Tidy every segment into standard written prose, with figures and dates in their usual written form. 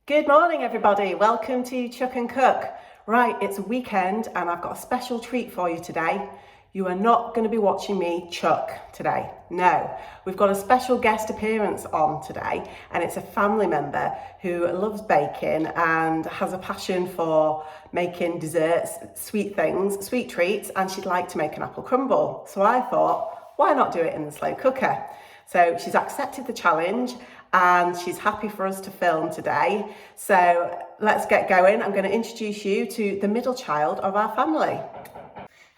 Good morning, everybody. Welcome to Chuck and Cook. Right, it's a weekend and I've got a special treat for you today. You are not going to be watching me chuck today. No, we've got a special guest appearance on today, and it's a family member who loves baking and has a passion for making desserts, sweet things, sweet treats, and she'd like to make an apple crumble. So I thought, why not do it in the slow cooker? So she's accepted the challenge and she's happy for us to film today. So let's get going. I'm going to introduce you to the middle child of our family.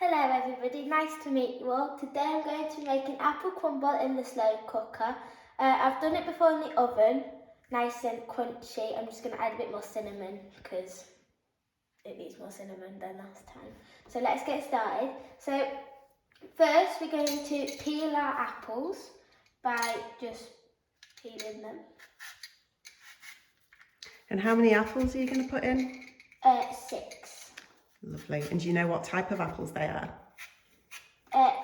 Hello everybody, nice to meet you all. Today I'm going to make an apple crumble in the slow cooker. I've done it before in the oven, nice and crunchy. I'm just going to add a bit more cinnamon because it needs more cinnamon than last time. So let's get started. So first we're going to peel our apples by just peeling them. And how many apples are you going to put in? 6. Lovely. And do you know what type of apples they are?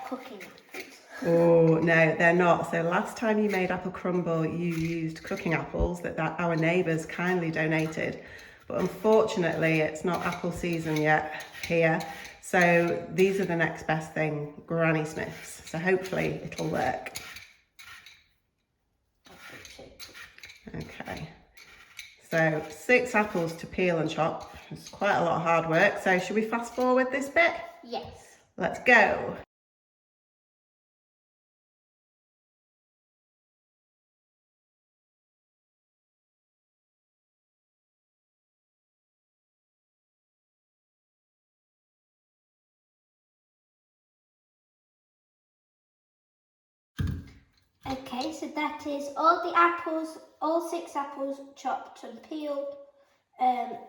Cooking apples. Oh, no, they're not. So last time you made apple crumble, you used cooking apples that our neighbours kindly donated. But unfortunately, it's not apple season yet here. So these are the next best thing, Granny Smiths. So hopefully it'll work. Okay. So 6 apples to peel and chop. It's quite a lot of hard work. So should we fast forward this bit? Yes. Let's go. Okay, so that is all the apples, all 6 apples chopped and peeled.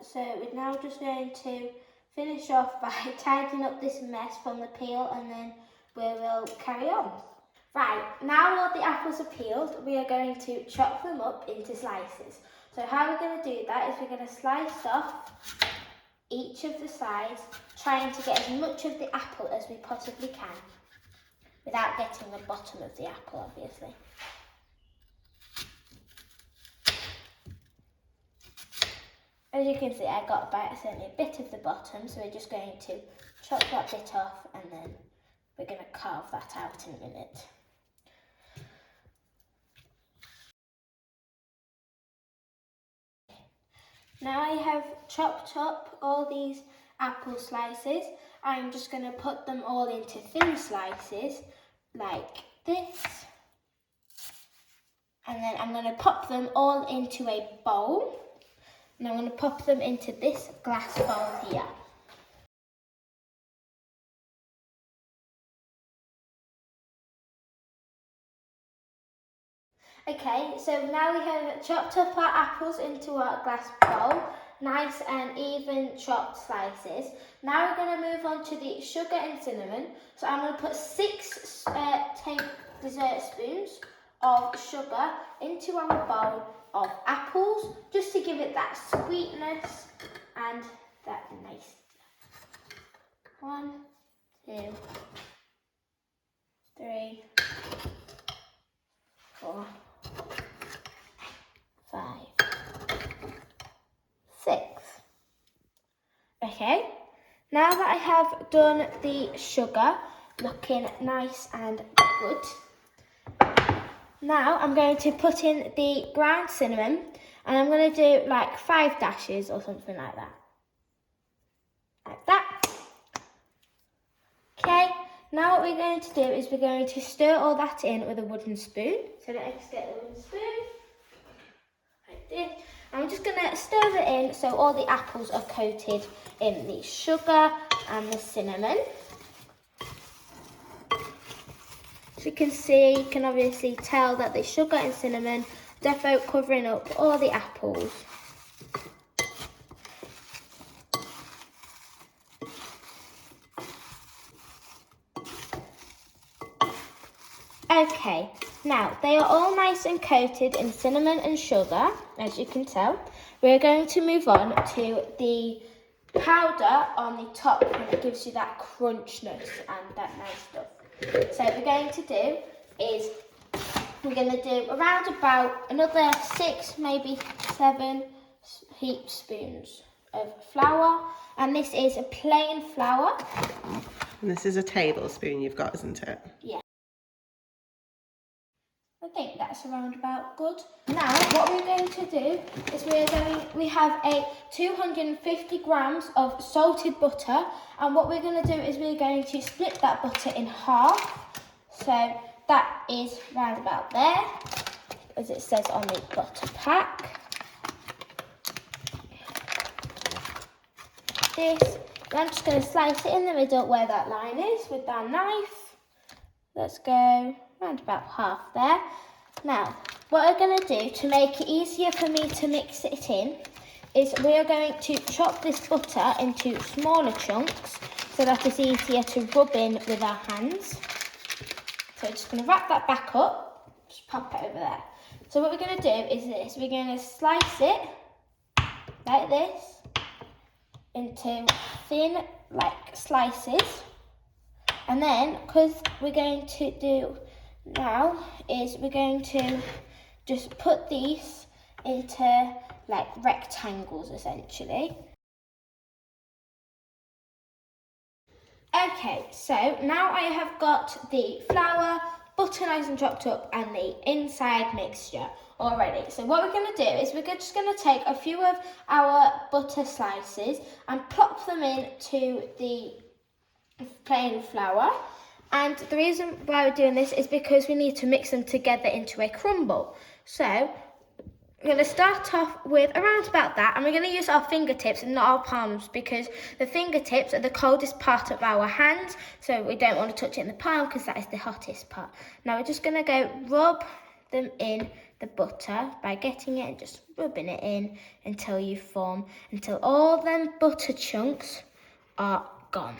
So we're now just going to finish off by tidying up this mess from the peel, and then we will carry on. Right, now all the apples are peeled, we are going to chop them up into slices. So how we're going to do that is we're going to slice off each of the sides, trying to get as much of the apple as we possibly can, without getting the bottom of the apple, obviously. As you can see, I got certainly a bit of the bottom, so we're just going to chop that bit off and then we're going to carve that out in a minute. Now I have chopped up all these apple slices. I'm just going to put them all into thin slices like this. And then I'm going to pop them all into a bowl. And I'm going to pop them into this glass bowl here. Okay, so now we have chopped up our apples into our glass bowl, nice and even chopped slices. Now we're going to move on to the sugar and cinnamon. So I'm going to put 6 dessert spoons of sugar into our bowl of apples, just to give it that sweetness and that nice. 1, 2, 3, 4, 5, 6. Okay, now that I have done the sugar looking nice and good, now I'm going to put in the ground cinnamon, and I'm going to do like 5 dashes or something like that. Like that. Okay, now what we're going to do is we're going to stir all that in with a wooden spoon. So let's get the wooden spoon. Like this. And I'm just going to stir it in so all the apples are coated in the sugar and the cinnamon. As you can see, you can obviously tell that the sugar and cinnamon defo covering up all the apples. Okay, now they are all nice and coated in cinnamon and sugar, as you can tell. We're going to move on to the powder on the top, and it gives you that crunchness and that nice stuff. So what we're going to do is we're going to do around about another 6, maybe 7 heapspoons of flour, and this is a plain flour. And this is a tablespoon you've got, isn't it? Yeah. I think that's around about good. Now, what we're going to do is we have a 250 grams of salted butter, and what we're going to do is we're going to split that butter in half. So that is round about there, as it says on the butter pack. This, I'm just going to slice it in the middle where that line is with our knife. Let's go round about half there. Now, what we're going to do to make it easier for me to mix it in is we are going to chop this butter into smaller chunks so that it's easier to rub in with our hands. So we're just going to wrap that back up, just pop it over there. So what we're going to do is this, we're going to slice it like this into thin slices, and then because we're going to do now is we're going to just put these into rectangles essentially. Okay, so now I have got the flour, butter nice and chopped up, and the inside mixture already. So what we're going to do is we're just going to take a few of our butter slices and plop them into the plain flour. And the reason why we're doing this is because we need to mix them together into a crumble. So we're going to start off with around about that, and we're going to use our fingertips and not our palms because the fingertips are the coldest part of our hands, so we don't want to touch it in the palm because that is the hottest part. Now we're just going to go rub them in the butter by getting it and just rubbing it in until all them butter chunks are gone.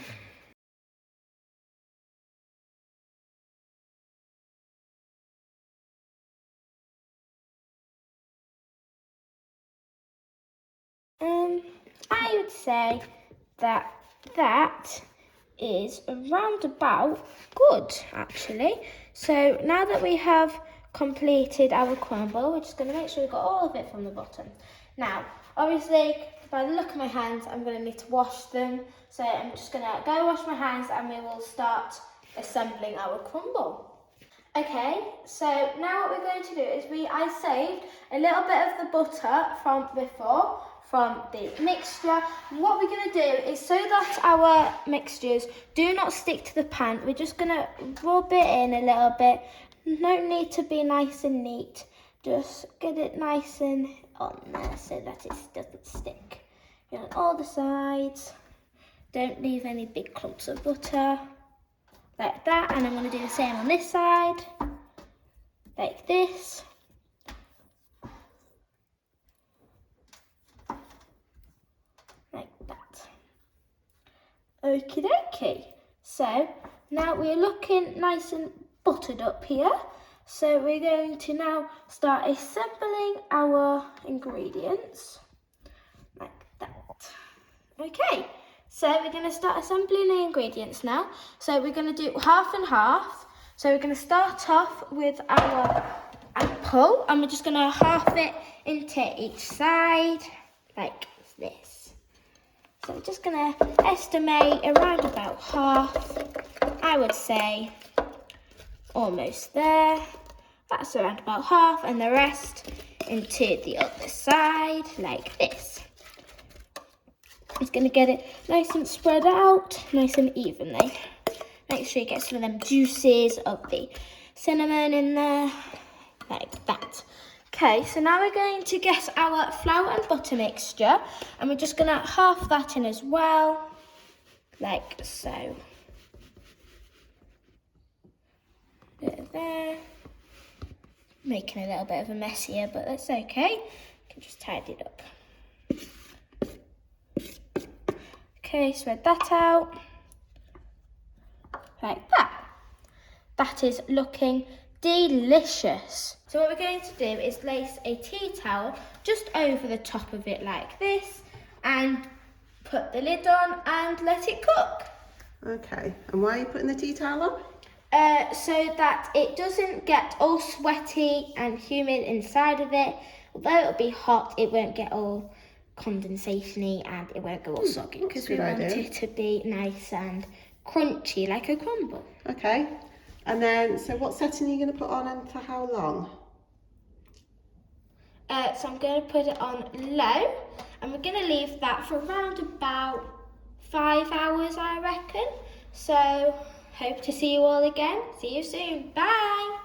I would say that is around about good, actually. So now that we have completed our crumble, we're just going to make sure we've got all of it from the bottom. Now, obviously, by the look of my hands, I'm going to need to wash them. So I'm just going to go wash my hands and we will start assembling our crumble. Okay, so now what we're going to do is I saved a little bit of the butter from before, from the mixture. And what we're going to do is so that our mixtures do not stick to the pan, we're just going to rub it in a little bit. No need to be nice and neat. Just get it nice and on there so that it doesn't stick. On all the sides. Don't leave any big clumps of butter. Like that, and I'm going to do the same on this side, like this. Like that. Okie dokie. So now we're looking nice and buttered up here. So we're going to now start assembling our ingredients, like that. Okay. So we're going to start assembling the ingredients now. So we're going to do half and half. So we're going to start off with our apple, and we're just going to half it into each side like this. So we're just going to estimate around about half, I would say almost there. That's around about half, and the rest into the other side like this. It's going to get it nice and spread out, nice and evenly. Make sure you get some of them juices of the cinnamon in there, like that. Okay, so now we're going to get our flour and butter mixture, and we're just going to half that in as well, like so. Bit of there. Making a little bit of a mess here, but that's okay. You can just tidy it up. Okay, spread that out, like that. That is looking delicious. So what we're going to do is lace a tea towel just over the top of it like this, and put the lid on and let it cook. Okay, and why are you putting the tea towel on? So that it doesn't get all sweaty and humid inside of it. Although it'll be hot, it won't get all condensation-y and it won't go all soggy that's because a we good want idea. it to be nice and crunchy like a crumble. Okay, and then, so what setting are you going to put on and for how long? So I'm going to put it on low and we're going to leave that for around about 5 hours, I reckon. So hope to see you all again. See you soon. Bye.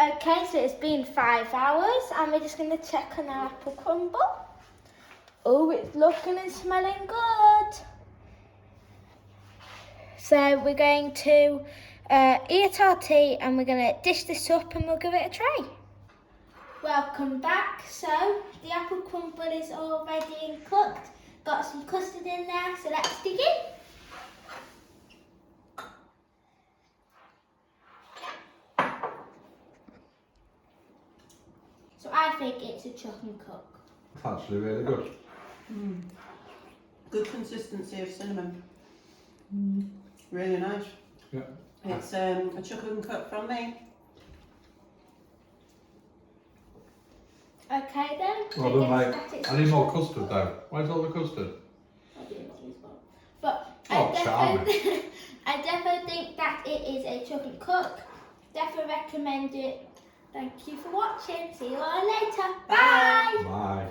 Okay, so it's been 5 hours and we're just going to check on our apple crumble. Oh, it's looking and smelling good. So we're going to eat our tea and we're going to dish this up and we'll give it a try. Welcome back. So the apple crumble is all ready and cooked. Got some custard in there, so let's dig in. So I think it's a chuck and cook. It's actually really good. Good consistency of cinnamon. Really nice. Yeah. It's a chuck and cook from me. Okay then. Well done, mate. I need more custard though. Where's all the custard? But Oh, charming. I definitely think that it is a chuck and cook. Definitely recommend it. Thank you for watching. See you all later. Bye. Bye.